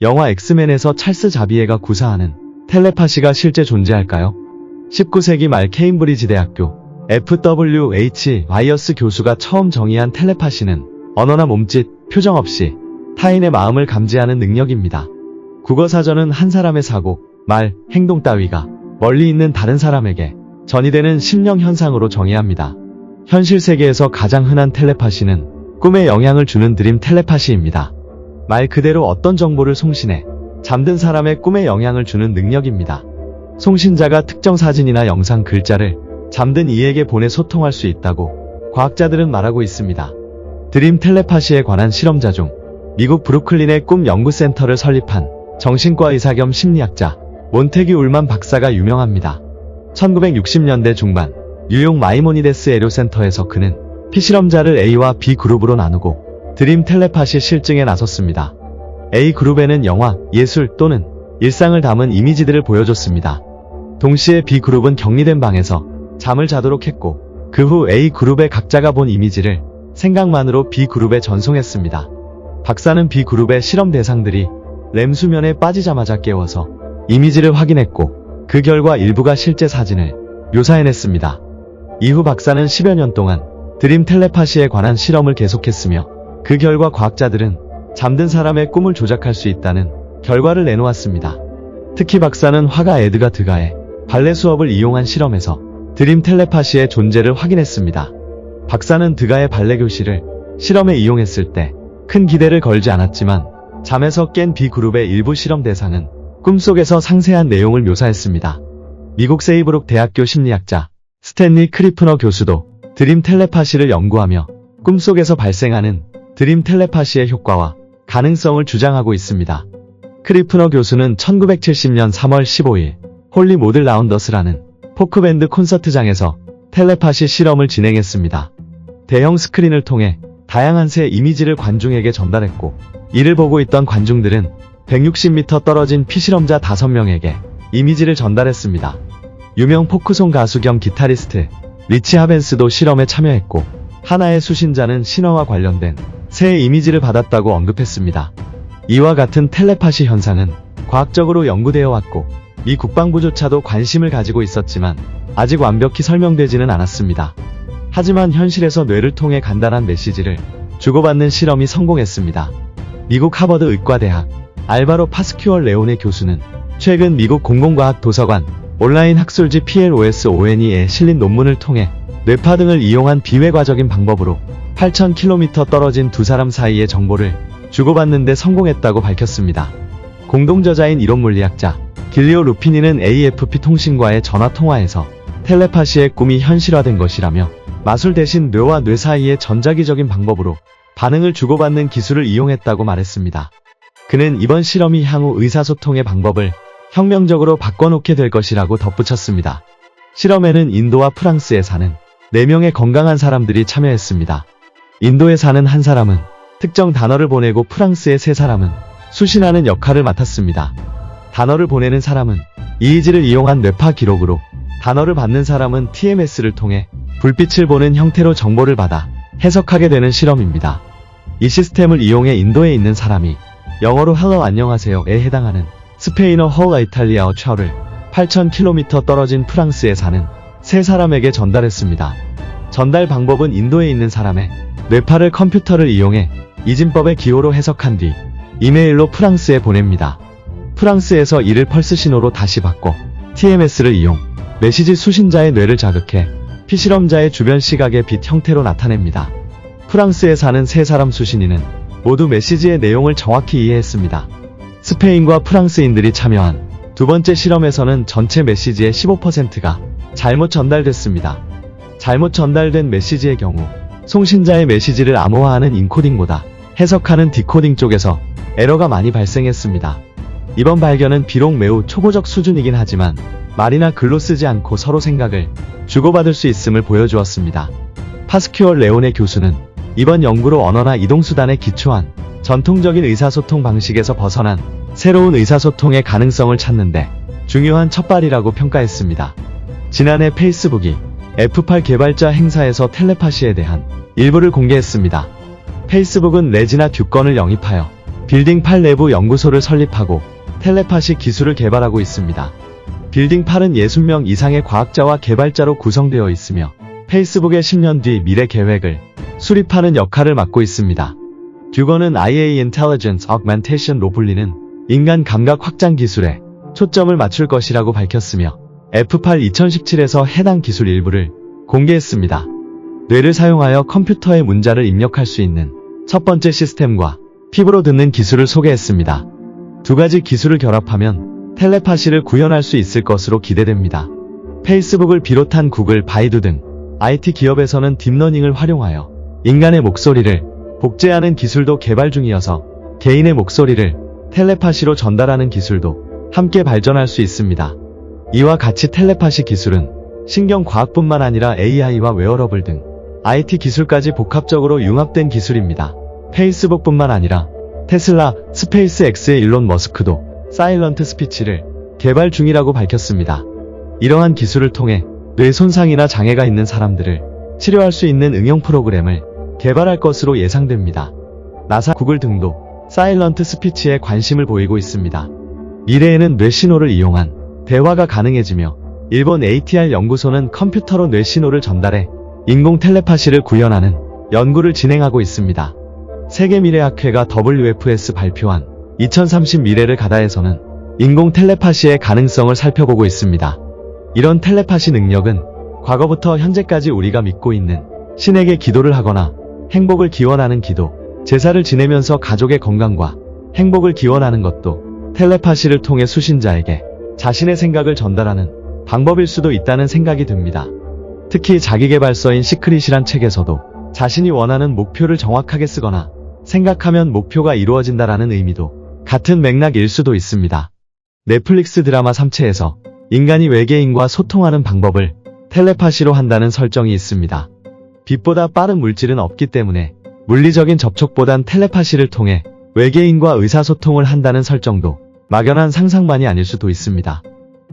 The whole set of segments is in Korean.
영화 엑스맨에서 찰스 자비에가 구사하는 텔레파시가 실제 존재할까요? 19세기 말 케임브리지 대학교 F.W.H. 와이어스 교수가 처음 정의한 텔레파시는 언어나 몸짓, 표정 없이 타인의 마음을 감지하는 능력입니다. 국어사전은 한 사람의 사고, 말, 행동 따위가 멀리 있는 다른 사람에게 전이되는 심령 현상으로 정의합니다. 현실 세계에서 가장 흔한 텔레파시는 꿈에 영향을 주는 드림 텔레파시입니다. 말 그대로 어떤 정보를 송신해 잠든 사람의 꿈에 영향을 주는 능력입니다. 송신자가 특정 사진이나 영상, 글자를 잠든 이에게 보내 소통할 수 있다고 과학자들은 말하고 있습니다. 드림 텔레파시에 관한 실험자 중 미국 브루클린의 꿈 연구센터를 설립한 정신과 의사 겸 심리학자 몬테규 울만 박사가 유명합니다. 1960년대 중반 뉴욕 마이모니데스 에료센터에서 그는 피실험자를 A와 B 그룹으로 나누고 드림 텔레파시 실증에 나섰습니다. A 그룹에는 영화, 예술 또는 일상을 담은 이미지들을 보여줬습니다. 동시에 B 그룹은 격리된 방에서 잠을 자도록 했고 그 후 A 그룹의 각자가 본 이미지를 생각만으로 B 그룹에 전송했습니다. 박사는 B 그룹의 실험 대상들이 렘 수면에 빠지자마자 깨워서 이미지를 확인했고 그 결과 일부가 실제 사진을 묘사해냈습니다. 이후 박사는 10여 년 동안 드림 텔레파시에 관한 실험을 계속했으며 그 결과 과학자들은 잠든 사람의 꿈을 조작할 수 있다는 결과를 내놓았습니다. 특히 박사는 화가 에드가 드가의 발레 수업을 이용한 실험에서 드림 텔레파시의 존재를 확인했습니다. 박사는 드가의 발레 교실을 실험에 이용했을 때 큰 기대를 걸지 않았지만 잠에서 깬 B그룹의 일부 실험 대상은 꿈속에서 상세한 내용을 묘사했습니다. 미국 세이브룩 대학교 심리학자 스탠리 크리프너 교수도 드림 텔레파시를 연구하며 꿈속에서 발생하는 드림 텔레파시의 효과와 가능성을 주장하고 있습니다. 크리프너 교수는 1970년 3월 15일 홀리 모델 라운더스라는 포크밴드 콘서트장에서 텔레파시 실험을 진행했습니다. 대형 스크린을 통해 다양한 새 이미지를 관중에게 전달했고 이를 보고 있던 관중들은 160m 떨어진 피실험자 5명에게 이미지를 전달했습니다. 유명 포크송 가수 겸 기타리스트 리치 하벤스도 실험에 참여했고 하나의 수신자는 신화와 관련된 새 이미지를 받았다고 언급했습니다. 이와 같은 텔레파시 현상은 과학적으로 연구되어 왔고 미 국방부조차도 관심을 가지고 있었지만 아직 완벽히 설명되지는 않았습니다. 하지만 현실에서 뇌를 통해 간단한 메시지를 주고받는 실험이 성공했습니다. 미국 하버드 의과대학 알바로 파스큐얼 레오네 교수는 최근 미국 공공과학 도서관 온라인 학술지 PLOS-ONE에 실린 논문을 통해 뇌파 등을 이용한 비외과적인 방법으로 8,000km 떨어진 두 사람 사이의 정보를 주고받는 데 성공했다고 밝혔습니다. 공동저자인 이론물리학자 길리오 루피니는 AFP 통신과의 전화통화에서 텔레파시의 꿈이 현실화된 것이라며 마술 대신 뇌와 뇌 사이의 전자기적인 방법으로 반응을 주고받는 기술을 이용했다고 말했습니다. 그는 이번 실험이 향후 의사소통의 방법을 혁명적으로 바꿔놓게 될 것이라고 덧붙였습니다. 실험에는 인도와 프랑스에 사는 4명의 건강한 사람들이 참여했습니다. 인도에 사는 한 사람은 특정 단어를 보내고 프랑스의 3사람은 수신하는 역할을 맡았습니다. 단어를 보내는 사람은 EEG를 이용한 뇌파 기록으로 단어를 받는 사람은 TMS를 통해 불빛을 보는 형태로 정보를 받아 해석하게 되는 실험입니다. 이 시스템을 이용해 인도에 있는 사람이 영어로 hello 안녕하세요에 해당하는 스페인어 hola 이탈리아어 ciao를 8,000km 떨어진 프랑스에 사는 3사람에게 전달했습니다. 전달 방법은 인도에 있는 사람의 뇌파를 컴퓨터를 이용해 이진법의 기호로 해석한 뒤 이메일로 프랑스에 보냅니다. 프랑스에서 이를 펄스 신호로 다시 바꿔 TMS를 이용 메시지 수신자의 뇌를 자극해 피실험자의 주변 시각의 빛 형태로 나타냅니다. 프랑스에 사는 3사람 수신인은 모두 메시지의 내용을 정확히 이해했습니다. 스페인과 프랑스인들이 참여한 두 번째 실험에서는 전체 메시지의 15%가 잘못 전달됐습니다. 잘못 전달된 메시지의 경우 송신자의 메시지를 암호화하는 인코딩보다 해석하는 디코딩 쪽에서 에러가 많이 발생했습니다. 이번 발견은 비록 매우 초보적 수준이긴 하지만 말이나 글로 쓰지 않고 서로 생각을 주고받을 수 있음을 보여주었습니다. 파스큐얼 레오네 교수는 이번 연구로 언어나 이동수단에 기초한 전통적인 의사소통 방식에서 벗어난 새로운 의사소통의 가능성을 찾는데 중요한 첫발이라고 평가했습니다. 지난해 페이스북이 F8 개발자 행사에서 텔레파시에 대한 일부를 공개했습니다. 페이스북은 레지나 듀건을 영입하여 빌딩 8 내부 연구소를 설립하고 텔레파시 기술을 개발하고 있습니다. 빌딩 8은 60명 이상의 과학자와 개발자로 구성되어 있으며 페이스북의 10년 뒤 미래 계획을 수립하는 역할을 맡고 있습니다. 듀거는 IA Intelligence Augmentation로 불리는 인간 감각 확장 기술에 초점을 맞출 것이라고 밝혔으며 F8 2017에서 해당 기술 일부를 공개했습니다. 뇌를 사용하여 컴퓨터에 문자를 입력할 수 있는 첫 번째 시스템과 피부로 듣는 기술을 소개했습니다. 두 가지 기술을 결합하면 텔레파시를 구현할 수 있을 것으로 기대됩니다. 페이스북을 비롯한 구글, 바이두 등 IT 기업에서는 딥러닝을 활용하여 인간의 목소리를 복제하는 기술도 개발 중이어서 개인의 목소리를 텔레파시로 전달하는 기술도 함께 발전할 수 있습니다. 이와 같이 텔레파시 기술은 신경과학뿐만 아니라 AI와 웨어러블 등 IT 기술까지 복합적으로 융합된 기술입니다. 페이스북뿐만 아니라 테슬라, 스페이스X의 일론 머스크도 사일런트 스피치를 개발 중이라고 밝혔습니다. 이러한 기술을 통해 뇌 손상이나 장애가 있는 사람들을 치료할 수 있는 응용 프로그램을 개발할 것으로 예상됩니다. 나사, 구글 등도 사일런트 스피치에 관심을 보이고 있습니다. 미래에는 뇌 신호를 이용한 대화가 가능해지며 일본 ATR 연구소는 컴퓨터로 뇌 신호를 전달해 인공 텔레파시를 구현하는 연구를 진행하고 있습니다. 세계미래학회가 WFS 발표한 2030 미래를 가다에서는 인공 텔레파시의 가능성을 살펴보고 있습니다. 이런 텔레파시 능력은 과거부터 현재까지 우리가 믿고 있는 신에게 기도를 하거나 행복을 기원하는 기도, 제사를 지내면서 가족의 건강과 행복을 기원하는 것도 텔레파시를 통해 수신자에게 자신의 생각을 전달하는 방법일 수도 있다는 생각이 듭니다. 특히 자기계발서인 시크릿이란 책에서도 자신이 원하는 목표를 정확하게 쓰거나 생각하면 목표가 이루어진다라는 의미도 같은 맥락일 수도 있습니다. 넷플릭스 드라마 3채에서 인간이 외계인과 소통하는 방법을 텔레파시로 한다는 설정이 있습니다. 빛보다 빠른 물질은 없기 때문에 물리적인 접촉보단 텔레파시를 통해 외계인과 의사소통을 한다는 설정도 막연한 상상만이 아닐 수도 있습니다.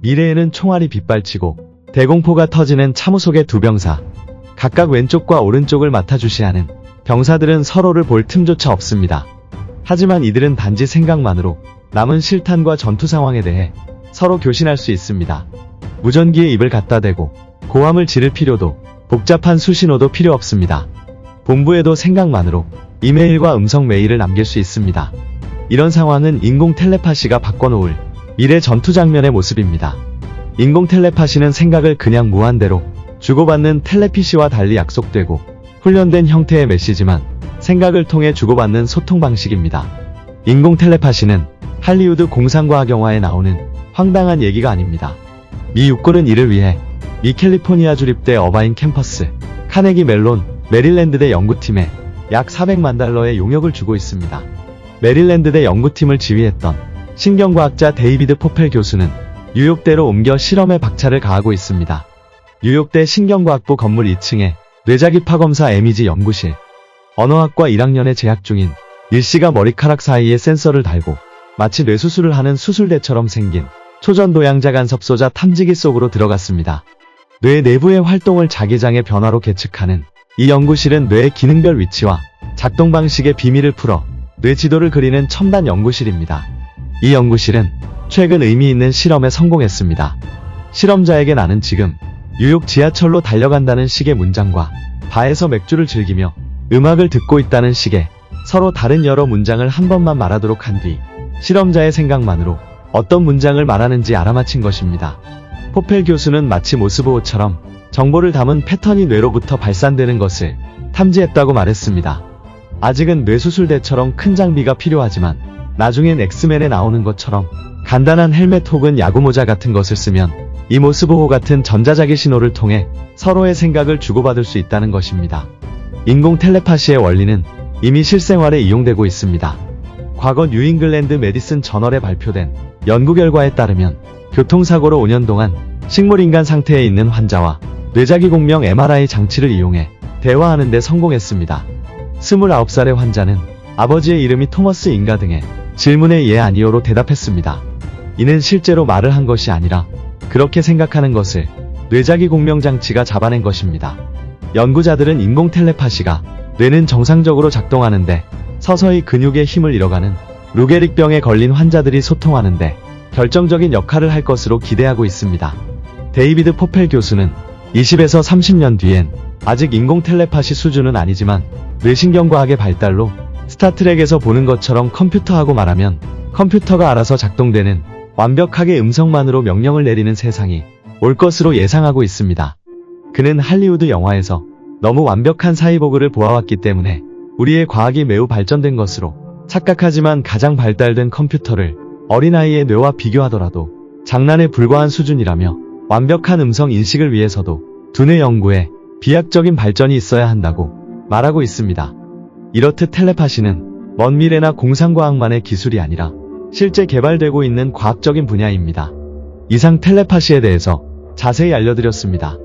미래에는 총알이 빗발치고 대공포가 터지는 참호 속의 두 병사, 각각 왼쪽과 오른쪽을 맡아 주시하는 병사들은 서로를 볼 틈조차 없습니다. 하지만 이들은 단지 생각만으로 남은 실탄과 전투 상황에 대해 서로 교신할 수 있습니다. 무전기에 입을 갖다 대고 고함을 지를 필요도 복잡한 수신호도 필요 없습니다. 본부에도 생각만으로 이메일과 음성 메일을 남길 수 있습니다. 이런 상황은 인공 텔레파시가 바꿔놓을 미래 전투 장면의 모습입니다. 인공 텔레파시는 생각을 그냥 무한대로 주고받는 텔레피시와 달리 약속되고 훈련된 형태의 메시지만 생각을 통해 주고받는 소통 방식입니다. 인공 텔레파시는 할리우드 공상과학 영화에 나오는 황당한 얘기가 아닙니다. 미 육군은 이를 위해 미 캘리포니아 주립대 어바인 캠퍼스, 카네기 멜론, 메릴랜드대 연구팀에 약 400만 달러의 용역을 주고 있습니다. 메릴랜드대 연구팀을 지휘했던 신경과학자 데이비드 포펠 교수는 뉴욕대로 옮겨 실험에 박차를 가하고 있습니다. 뉴욕대 신경과학부 건물 2층에 뇌자기파 검사 에미지 연구실, 언어학과 1학년에 재학 중인 일씨가 머리카락 사이에 센서를 달고 마치 뇌수술을 하는 수술대처럼 생긴 초전도양자 간섭소자 탐지기 속으로 들어갔습니다. 뇌 내부의 활동을 자기장의 변화로 계측하는 이 연구실은 뇌의 기능별 위치와 작동 방식의 비밀을 풀어 뇌 지도를 그리는 첨단 연구실입니다. 이 연구실은 최근 의미 있는 실험에 성공했습니다. 실험자에게 나는 지금 뉴욕 지하철로 달려간다는 식의 문장과 바에서 맥주를 즐기며 음악을 듣고 있다는 식의 서로 다른 여러 문장을 한 번만 말하도록 한 뒤 실험자의 생각만으로 어떤 문장을 말하는지 알아맞힌 것입니다. 포펠 교수는 마치 모스보호처럼 정보를 담은 패턴이 뇌로부터 발산되는 것을 탐지했다고 말했습니다. 아직은 뇌수술대처럼 큰 장비가 필요하지만 나중엔 엑스맨에 나오는 것처럼 간단한 헬멧 혹은 야구모자 같은 것을 쓰면 이 모스보호 같은 전자자기 신호를 통해 서로의 생각을 주고받을 수 있다는 것입니다. 인공 텔레파시의 원리는 이미 실생활에 이용되고 있습니다. 과거 뉴잉글랜드 메디슨 저널에 발표된 연구 결과에 따르면 교통사고로 5년 동안 식물인간 상태에 있는 환자와 뇌자기 공명 MRI 장치를 이용해 대화하는 데 성공했습니다. 29살의 환자는 아버지의 이름이 토머스 인가 등의 질문에 예 아니오로 대답했습니다. 이는 실제로 말을 한 것이 아니라 그렇게 생각하는 것을 뇌자기 공명 장치가 잡아낸 것입니다. 연구자들은 인공 텔레파시가 뇌는 정상적으로 작동하는데 서서히 근육의 힘을 잃어가는 루게릭병에 걸린 환자들이 소통하는데 결정적인 역할을 할 것으로 기대하고 있습니다. 데이비드 포펠 교수는 20에서 30년 뒤엔 아직 인공 텔레파시 수준은 아니지만 뇌신경과학의 발달로 스타트rek에서 보는 것처럼 컴퓨터하고 말하면 컴퓨터가 알아서 작동되는 완벽하게 음성만으로 명령을 내리는 세상이 올 것으로 예상하고 있습니다. 그는 할리우드 영화에서 너무 완벽한 사이보그를 보아왔기 때문에 우리의 과학이 매우 발전된 것으로 착각하지만 가장 발달된 컴퓨터를 어린아이의 뇌와 비교하더라도 장난에 불과한 수준이라며 완벽한 음성 인식을 위해서도 두뇌 연구에 비약적인 발전이 있어야 한다고 말하고 있습니다. 이렇듯 텔레파시는 먼 미래나 공상과학만의 기술이 아니라 실제 개발되고 있는 과학적인 분야입니다. 이상 텔레파시에 대해서 자세히 알려드렸습니다.